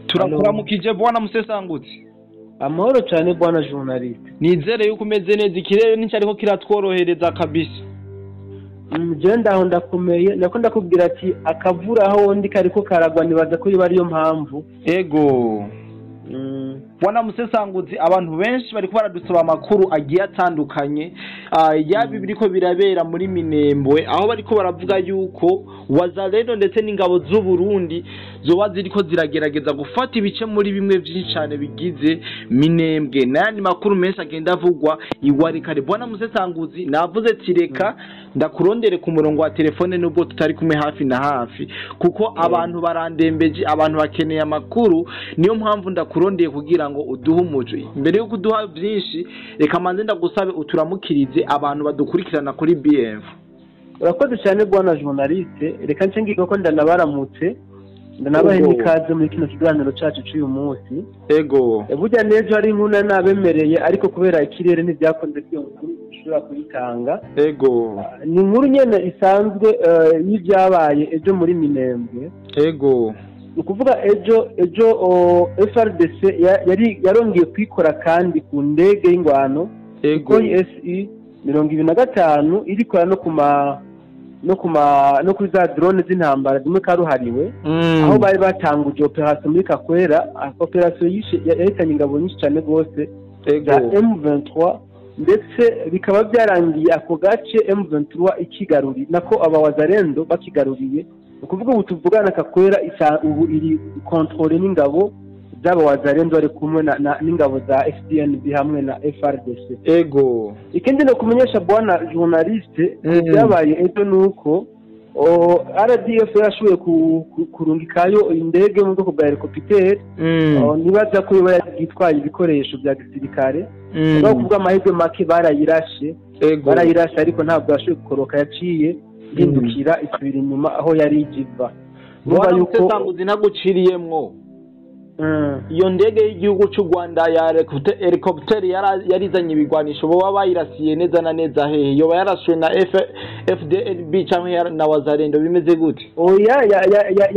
Turakuramukije bwana Musesangutsi. Amahoro cyane bwana journaliste. Nizere yuko umeze neza, ikirere n'icyariko kiratworohereza kabisa. Je ndaho ndakomeye, nako ndakubwira ati akavura aho ndi kariko karagwa nibaza ko yiba ariyo mpamvu. Ego. Bwana Musesangutsi, abantu benshi bariko baradusaba amakuru agiye atandukanye yabi biriko birabera muri Minembwe, aho bariko baravuga yuko Wazalendo ndetse n'ingabo z'u Burundi zoba ziriko ziragerageza gufata ibice muri bimwe byinshi cyane bigize Minembwe. Nayandi makuru menshi agenda avugwa iwarikare. Bwana Musesangutsi, navuze tireka ndakurondere ku murongo wa telefone nubwo tutari kumwe hafi na hafi, kuko abantu barandembeje, abantu bakeneye amakuru, niyo mpamvu ndakurondeye kugira ngo uduhe umuco. Mbere yo kuduha byinshi, reka manze ndagusabe uturamukirize abantu badukurikirana kuri BF. Urakoze cyane bwana journaliste, reka nce ngiye ko ndanabaramutse, ndanabahe n'ikaze muri kino kiganiro cyacu cy'uyu munsi. Ego. Burya nejo ari nkuna nabemereye, ariko kubera ikirere ntibyakunze ko nkuru ushobora kuyitanga. Ego. Ni nkuru nyene isanzwe y'ibyabaye ejo muri Minembwe. Ego. Ukuvuga ejo FRDC yarongeye kwikora kandi ku ndege y'ingwano Ego. SE 25 irikora no kuri za drone z'intambara zimwe karuhariwe, aho bari batanguje operation muri Kakwera. Operation yahitanye ingabo nyinshi cyane rwose za M23, ndetse bikaba byarangiye ako gace M23 ikigaruri nako Wazalendo bakigaruriye. Ukuvuga ubu tuvugana Kakwera ubu iri controle n'ingabo Wazalendo ari kumwe n'ingabo za FDNB hamwe na FRDC. Ego. Ikindi no kumenyesha bwana journaliste byabaye ejo nuko RDF yashoboye kurungikayo indege mu bwoko bwa helicopter. Nibaza ko yitwaye ibikoresho bya gisirikare, no kuvuga amahirwe make barayirashe ariko ntabwo yashoboye gukoroka, yaciye hindukira isubira inyuma aho yari ijiva. Bwana Musesangutsi, naguciriyemwo iyo ndege y'igihugu cy'u Rwanda ya helicopter yarizanye ibigwanisho bo bayirasiye neza na neza hehe? Yoba yarashwe na FDNB cyangwa na Wazalendo, bimeze gute? Oya,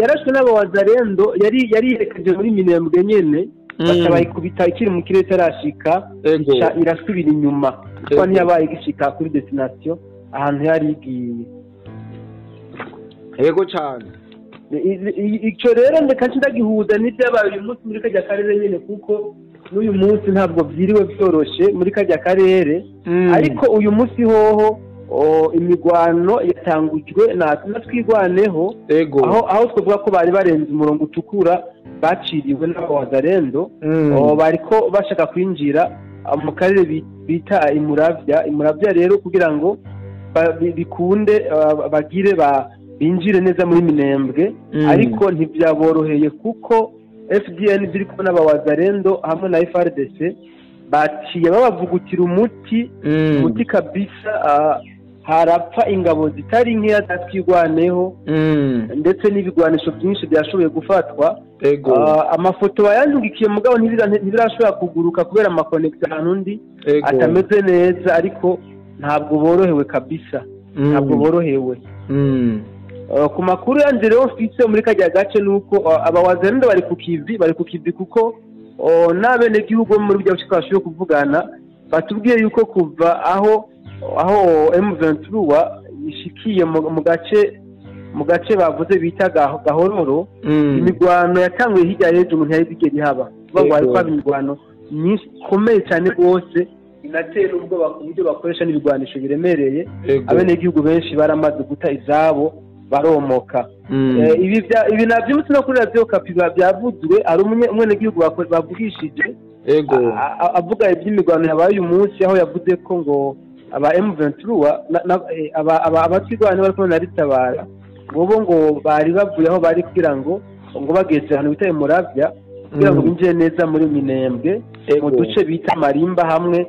yarashwe n'abo Wazalendo, yari yerekeje muri Minembwe nyene, batabayikubita ikiri mu kirere tarashika, irasubira inyuma kuko ntiyabaye gishika kuri destination ahantu yari igiye. Yego cyane. Icyo rero ndeka ndagihuza n'ibyabaye uyu munsi muri kajya karere nyine, kuko n'uyu munsi ntabwo byiriwe byoroshe muri kajya karere. Ariko uyu munsi hoho imigwano yatangujwe na twigwaneho, aho twavuga ko bari barenze umurongo utukura baciriwe n'Abazalendo, bariko bashaka kwinjira mu karere bita Imuravya rero kugira ngo bikunde bagire binjire neza muri Minembwe. Ariko ntibyaboroheye kuko FDN ziri kubona Abazalendo hamwe na FRDC baciye babavugutira umuti kabisa. Harapfa ingabo zitari nkeya zatwigwaneho, ndetse n'ibigwanisho byinshi byashoboye gufatwa. Amafoto bayandugikiye mugabo ntibirashobora kuguruka kubera amakonekta ahantu ndi atameze neza, ariko ntabwo borohewe kabisa, ntabwo borohewe. Ku makuru yanje rero mfise muri kajya gace nuko Abazalendo bari ku kivi kuko n'abene gihugu muri bya cyashoboye kuvugana batubwiye yuko kuva aho M23 ishikiye mu gace bavuze bita Gahororo, imigwano yatanguye hirya y'ejo umuntu yari bigeri haba bagwari kwa imigwano nyinshi komeye cyane rwose, inatera ubwoba ku buryo bakoresha n'ibigwanisho biremereye. Abene gihugu benshi baramaze guta izabo baromoka. Ibi navyo mutse no kuri radio Kapi byavuzwe, ari umwene gihugu bavugishije avuga iby'imigwano yabaye uyu munsi, aho yavuze ko ngo aba M23 abatwigwana bari kubona ritabara ngo bari bavuye aho bari kugira ngo bageze ahantu bita Muravya kugira ngo binjire neza muri Minembwe mu duce bita Marimba hamwe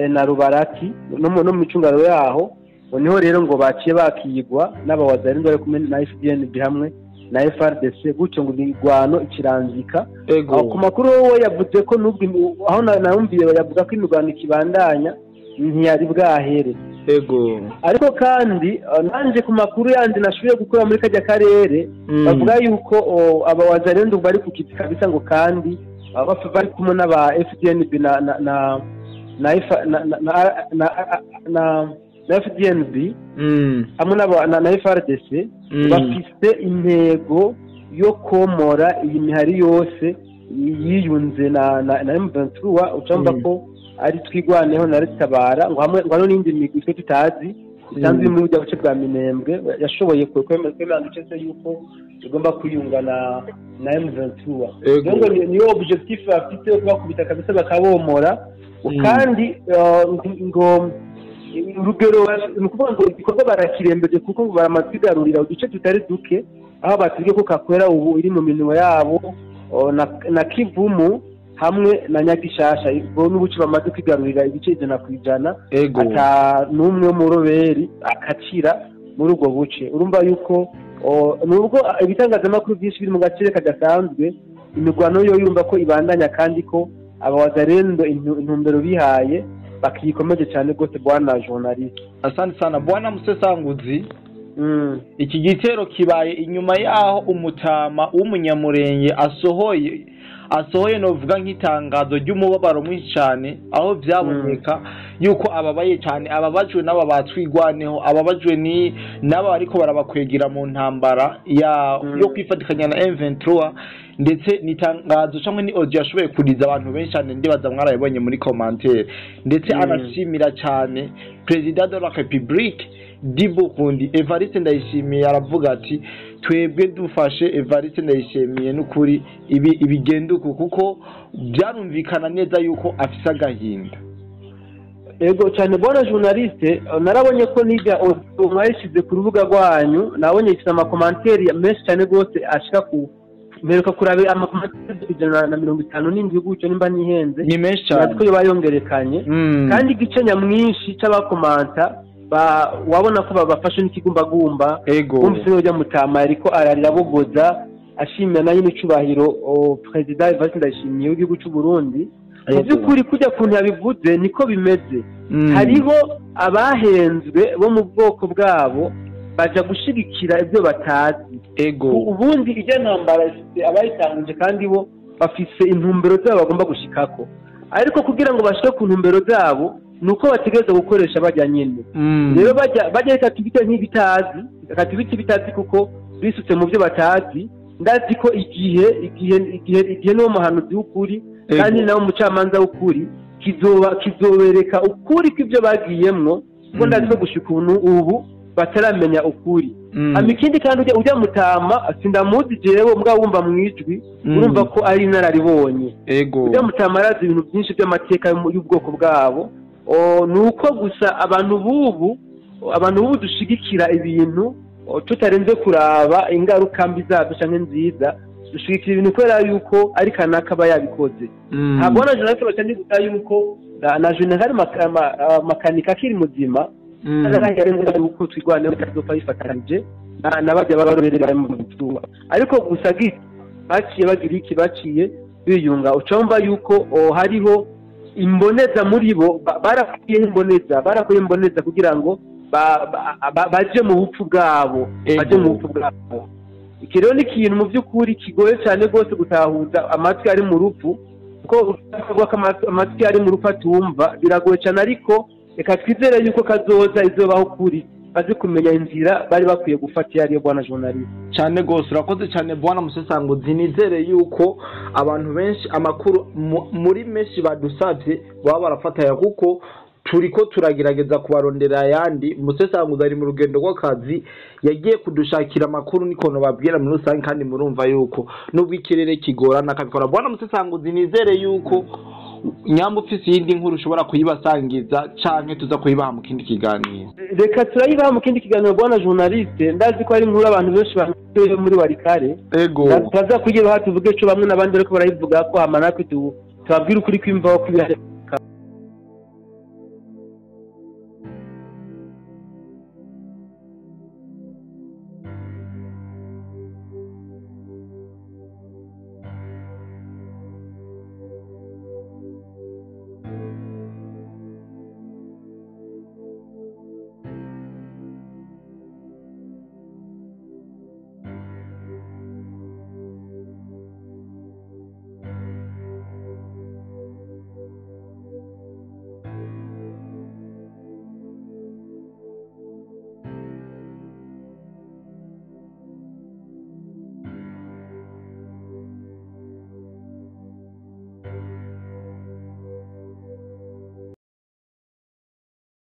na Rubarati no mu micungaro yaho. Niho rero ngo baciye bakiyigwa n'Abazalendo bari kumwe na FDNB hamwe na FRDC, gutyo ngo imigwano ikiranzika. Ku makuru we yavuze ko nubwo aho narumviye yavuga ko imigwano ikibandanya ntiyari bwahere. ego ariko kandi nanje ku makuru yandi nashoboye gukora muri kajya karere bavuga yuko aba wazalendo bari ku kiti kabisa ngo kandi bari kumwe n'aba FDNB na FDNB hamwe na FRDC bafite intego yo komora iyi mihari yose yiyunze na M23 ucamba ko ari twigwaneho na Ritabara ngo hamwe ngo n'indi migwi twe tutazi isanzwe muri bya buce bwa Minembwe yashoboye kwemera ndetse yuko igomba kwiyungana na M23 ngo niyo objectif afite yo kubita kabisa bakabomora kandi ngo urugero nukuvuga ngo igikorwa barakirembeje kuko baramatigarurira uduce tutari duke aho batubwiye ko kakwera ubu iri mu minwe yabo na Kivumu hamwe na Nyagishasha bo n'ubuci bamaze kwigarurira ibice 100% ata numwe mu roberi akacira muri ubwo buce urumva yuko nubwo ibitangazamakuru byinshi biri mu gaciro kadasanzwe imigwano yo yumva ko ibandanya kandi ko abawazarendo intumbero bihaye bakiyikomeje cyane gose bwana journaliste. Asante sana bwana Musesanguzi. Iki gitero kibaye inyuma yaho umutama w'umunyamurenge asohoye novuga nk'itangazo ry'umubabaro mwinshi cyane aho byaboneka yuko ababaye cyane ababajwe n'aba batwigwaneho ababajwe ni naba ariko barabakwegera mu ntambara yo kwifatikanya na M23 ndetse nitangazo cyangwa ni audio yashoboye kuriza abantu benshi cyane ndibaza mwarayibonye muri commentaire ndetse anashimira cyane President de la République Dibukundi Evariste Ndayishimiye aravuga ati twebwe dufashe Evariste Ndayishimiye n'ukuri ibigenduko kuko byarumvikana neza yuko afisa gahinda. Ego cyane bwana journaliste narabonye ko nijya mwayishize ku rubuga rwanyu nabonye ifite ama commentaire menshi cyane gose ashika ku meruka kurabe ama commentaire na 57 gutyo nimba nihenze ni menshi cyane natwe bayongerekanye kandi igice nyamwinshi cy'abakomanta wabona ko babafashe n'ikigumbagumba umvise ujya mutama ariko ararira bogoza ashimira nayo n'icubahiro President Evariste Ndayishimiye w'igihugu cy'u Burundi mu by'ukuri kujya kuntu yabivuze niko bimeze hariho abahenzwe bo mu bwoko bwabo baja gushigikira ibyo batazi ubundi ijya ntambara abayitanguje kandi bo bafise intumbero zabo bagomba gushikako ariko kugira ngo bashike ku ntumbero zabo nuko bategereza gukoresha bajya nyine rero bajya ikatubite nk'ibitazi bitazi kuko bisutse mu byo batazi ndazi ko igihe no muhanuzi w'ukuri kandi nawo mucamanza w'ukuri kizobereka ukuri kw'ibyo bagiyemwo kuko ndazi ko gushika ubu bataramenya ukuri amikindi kandi ujya mutama sindamuzi jewe mbwa wumva mwijwi urumva ko ari nararibonye ujya mutama arazi ibintu byinshi by'amateka y'ubwoko bwabo nuko gusa abantu bubu dushigikira ibintu tutarenze kuraba ingaruka mbi zabyo cyane nziza dushigikira ibintu kubera yuko ari kanaka aba yabikoze ntabwo na journaliste bacandi guta yuko na general makanika kiri muzima ararenga yuko twigwana kazofa yifatanije nabajya babarorera mu mutwa ariko gusa baciye bagira iki baciye biyunga ucomba yuko hariho imboneza muri bo barakuye imboneza kugira ngo baje mu bupfu bwabo iki rero ni ikintu mu by'ukuri kigoye cyane rwose gutahuza amatwi ari mu rupfu kuko amatwi ari mu rupfu atumva biragoye cyane ariko reka twizere yuko kazoza izobaho kuri bazi kumenya inzira bari bakwiye gufata iyo ariyo bwana journaliste cyane gose urakoze cyane bwana Musesanguzi nizere yuko abantu benshi amakuru muri menshi badusavye baba barafataya kuko turiko turagerageza kubarondera yandi Musesanguzi ari mu rugendo rw'akazi yagiye kudushakira amakuru nikono babwira muri rusange kandi murumva yuko nubwo ikirere kigorana akabikora bwana Musesanguzi nizere yuko nyamba ufise yindi nkuru ushobora kuyibasangiza canke tuza kuyibaha mu kindi kiganiro reka turayibaha mu kindi kiganiro bwana journaliste ndazi ko ari inkuru abantu benshi bafite muri Warikare turaza kugira aho tuvuge cyo bamwe n'abandi ariko barayivuga ko amanako tubabwira ukuri kwimvaho kwibihari